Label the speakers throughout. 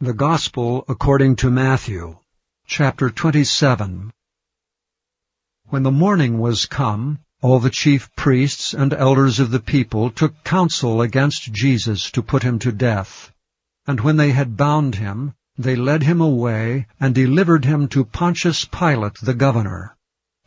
Speaker 1: The Gospel according to Matthew, chapter 27. When the morning was come, all the chief priests and elders of the people took counsel against Jesus to put him to death. And when they had bound him, they led him away, and delivered him to Pontius Pilate the governor.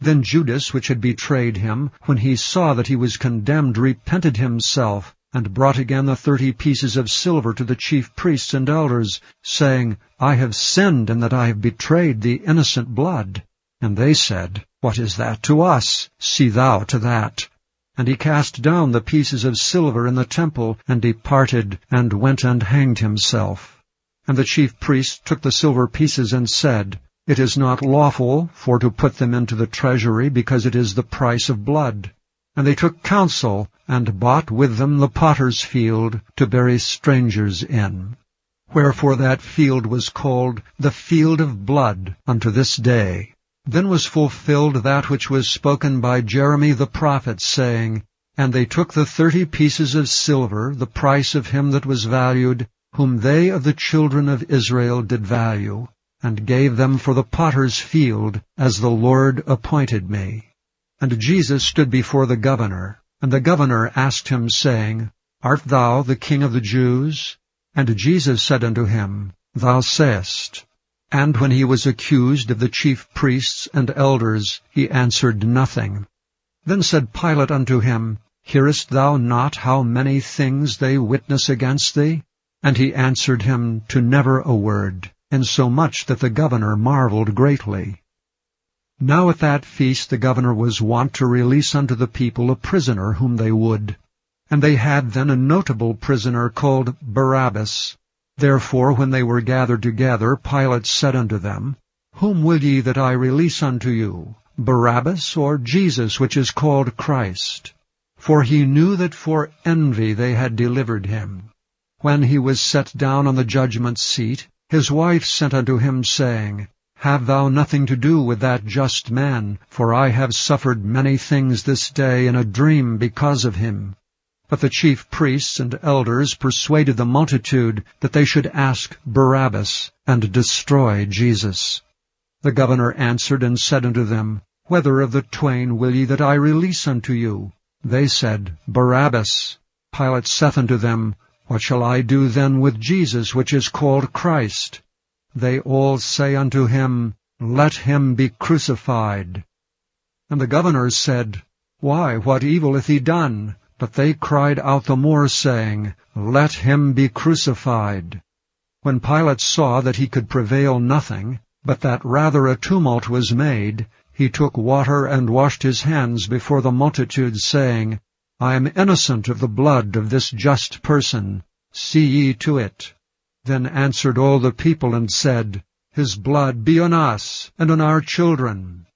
Speaker 1: Then Judas, which had betrayed him, when he saw that he was condemned, repented himself, and brought again the 30 pieces of silver to the chief priests and elders, saying, I have sinned in that I have betrayed the innocent blood. And they said, What is that to us? See thou to that. And he cast down the pieces of silver in the temple, and departed, and went and hanged himself. And the chief priests took the silver pieces, and said, It is not lawful for to put them into the treasury, because it is the price of blood. And they took counsel, and bought with them the potter's field, to bury strangers in. Wherefore that field was called the field of blood unto this day. Then was fulfilled that which was spoken by Jeremy the prophet, saying, And they took the 30 pieces of silver, the price of him that was valued, whom they of the children of Israel did value, and gave them for the potter's field, as the Lord appointed me. And Jesus stood before the governor, and the governor asked him, saying, Art thou the King of the Jews? And Jesus said unto him, Thou sayest. And when he was accused of the chief priests and elders, he answered nothing. Then said Pilate unto him, Hearest thou not how many things they witness against thee? And he answered him to never a word, insomuch that the governor marveled greatly. Now at that feast the governor was wont to release unto the people a prisoner whom they would. And they had then a notable prisoner called Barabbas. Therefore when they were gathered together, Pilate said unto them, Whom will ye that I release unto you, Barabbas or Jesus, which is called Christ? For he knew that for envy they had delivered him. When he was set down on the judgment seat, his wife sent unto him, saying, Have thou nothing to do with that just man, for I have suffered many things this day in a dream because of him. But the chief priests and elders persuaded the multitude that they should ask Barabbas, and destroy Jesus. The governor answered and said unto them, Whether of the twain will ye that I release unto you? They said, Barabbas. Pilate saith unto them, What shall I do then with Jesus, which is called Christ? They all say unto him, Let him be crucified. And the governor said, Why, what evil hath he done? But they cried out the more, saying, Let him be crucified. When Pilate saw that he could prevail nothing, but that rather a tumult was made, he took water and washed his hands before the multitude, saying, I am innocent of the blood of this just person. See ye to it. Then answered all the people, and said, His blood be on us, and on our children.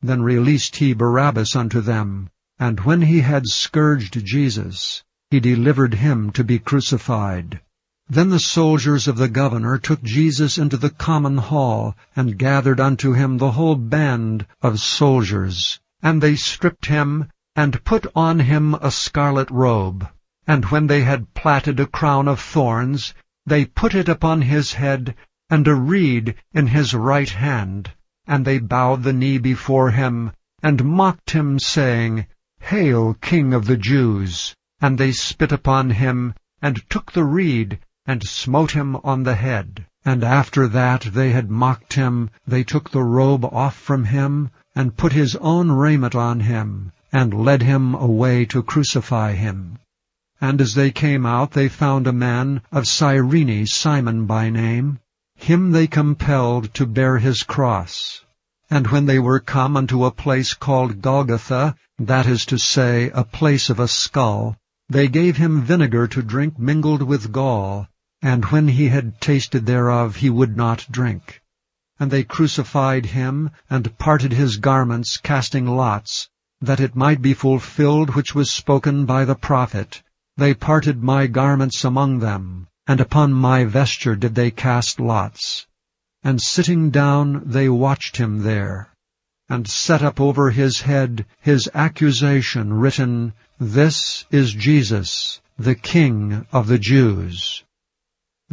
Speaker 1: Then released he Barabbas unto them, and when he had scourged Jesus, he delivered him to be crucified. Then the soldiers of the governor took Jesus into the common hall, and gathered unto him the whole band of soldiers. And they stripped him, and put on him a scarlet robe. And when they had platted a crown of thorns, they put it upon his head, and a reed in his right hand. And they bowed the knee before him, and mocked him, saying, Hail, King of the Jews! And they spit upon him, and took the reed, and smote him on the head. And after that they had mocked him, they took the robe off from him, and put his own raiment on him, and led him away to crucify him. And as they came out, they found a man of Cyrene, Simon by name. Him they compelled to bear his cross. And when they were come unto a place called Golgotha, that is to say, a place of a skull, they gave him vinegar to drink mingled with gall, and when he had tasted thereof, he would not drink. And they crucified him, and parted his garments, casting lots, that it might be fulfilled which was spoken by the prophet, They parted my garments among them, and upon my vesture did they cast lots. And sitting down they watched him there, and set up over his head his accusation written, This is Jesus, the King of the Jews.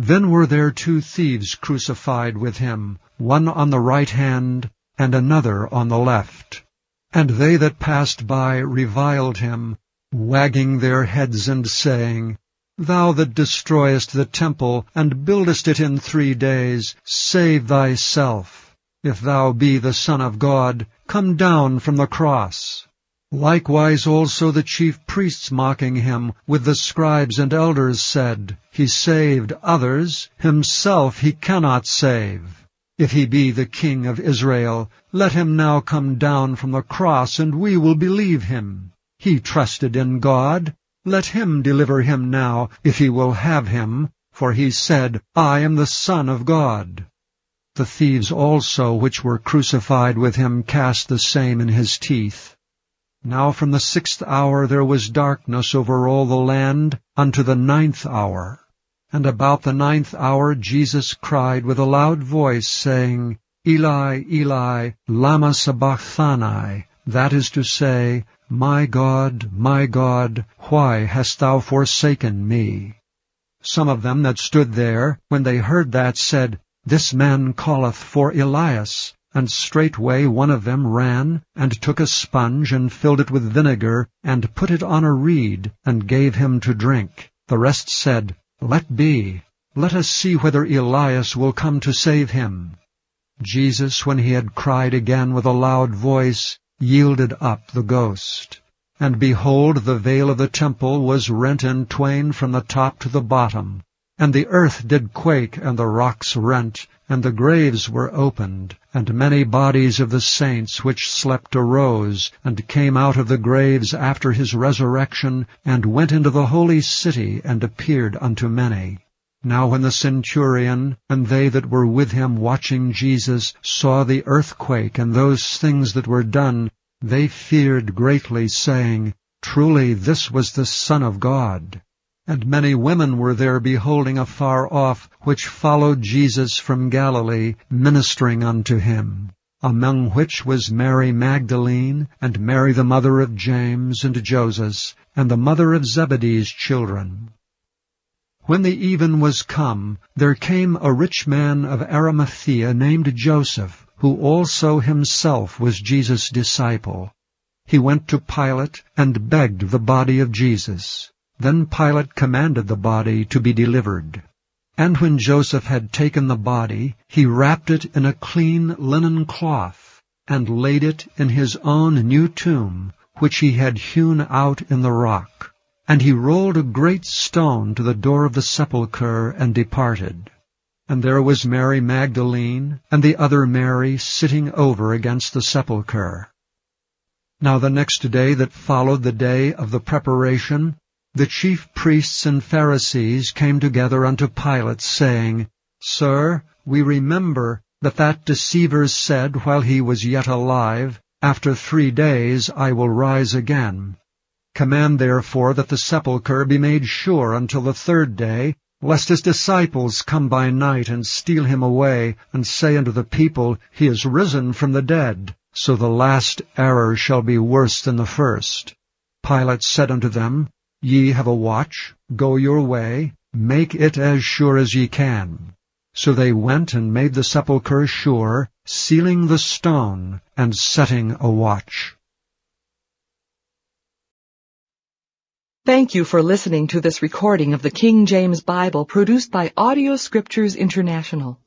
Speaker 1: Then were there 2 thieves crucified with him, one on the right hand, and another on the left. And they that passed by reviled him, wagging their heads and saying, Thou that destroyest the temple, and buildest it in 3 days, save thyself. If thou be the Son of God, come down from the cross. Likewise also the chief priests mocking him, with the scribes and elders said, He saved others, himself he cannot save. If he be the King of Israel, let him now come down from the cross, and we will believe him. He trusted in God. Let him deliver him now, if he will have him, for he said, I am the Son of God. The thieves also which were crucified with him cast the same in his teeth. Now from the 6th hour there was darkness over all the land unto the 9th hour. And about the 9th hour Jesus cried with a loud voice, saying, Eli, Eli, lama sabachthani, that is to say, my God, why hast thou forsaken me? Some of them that stood there, when they heard that, said, This man calleth for Elias. And straightway one of them ran, and took a sponge, and filled it with vinegar, and put it on a reed, and gave him to drink. The rest said, Let be. Let us see whether Elias will come to save him. Jesus, when he had cried again with a loud voice, yielded up the ghost. And behold, the veil of the temple was rent in twain from the top to the bottom. And the earth did quake, and the rocks rent, and the graves were opened, and many bodies of the saints which slept arose, and came out of the graves after his resurrection, and went into the holy city, and appeared unto many. Now when the centurion, and they that were with him watching Jesus, saw the earthquake, and those things that were done, they feared greatly, saying, Truly this was the Son of God. And many women were there beholding afar off, which followed Jesus from Galilee, ministering unto him. Among which was Mary Magdalene, and Mary the mother of James and Joses, and the mother of Zebedee's children. When the even was come, there came a rich man of Arimathea named Joseph, who also himself was Jesus' disciple. He went to Pilate, and begged the body of Jesus. Then Pilate commanded the body to be delivered. And when Joseph had taken the body, he wrapped it in a clean linen cloth, and laid it in his own new tomb, which he had hewn out in the rock. And he rolled a great stone to the door of the sepulchre, and departed. And there was Mary Magdalene, and the other Mary, sitting over against the sepulchre. Now the next day that followed the day of the preparation, the chief priests and Pharisees came together unto Pilate, saying, Sir, we remember that deceiver said while he was yet alive, After 3 days I will rise again. Command therefore that the sepulchre be made sure until the 3rd day, lest his disciples come by night and steal him away, and say unto the people, He is risen from the dead. So the last error shall be worse than the first. Pilate said unto them, Ye have a watch, go your way, make it as sure as ye can. So they went and made the sepulchre sure, sealing the stone, and setting a watch.
Speaker 2: Thank you for listening to this recording of the King James Bible produced by Audio Scriptures International.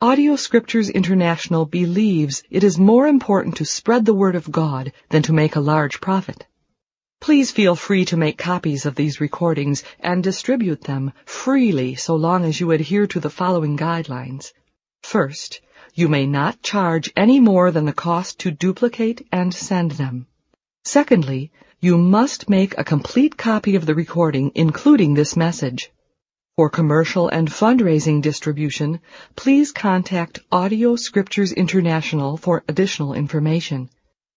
Speaker 2: Audio Scriptures International believes it is more important to spread the Word of God than to make a large profit. Please feel free to make copies of these recordings and distribute them freely so long as you adhere to the following guidelines. First, you may not charge any more than the cost to duplicate and send them. Secondly, you must make a complete copy of the recording, including this message. For commercial and fundraising distribution, please contact Audio Scriptures International for additional information.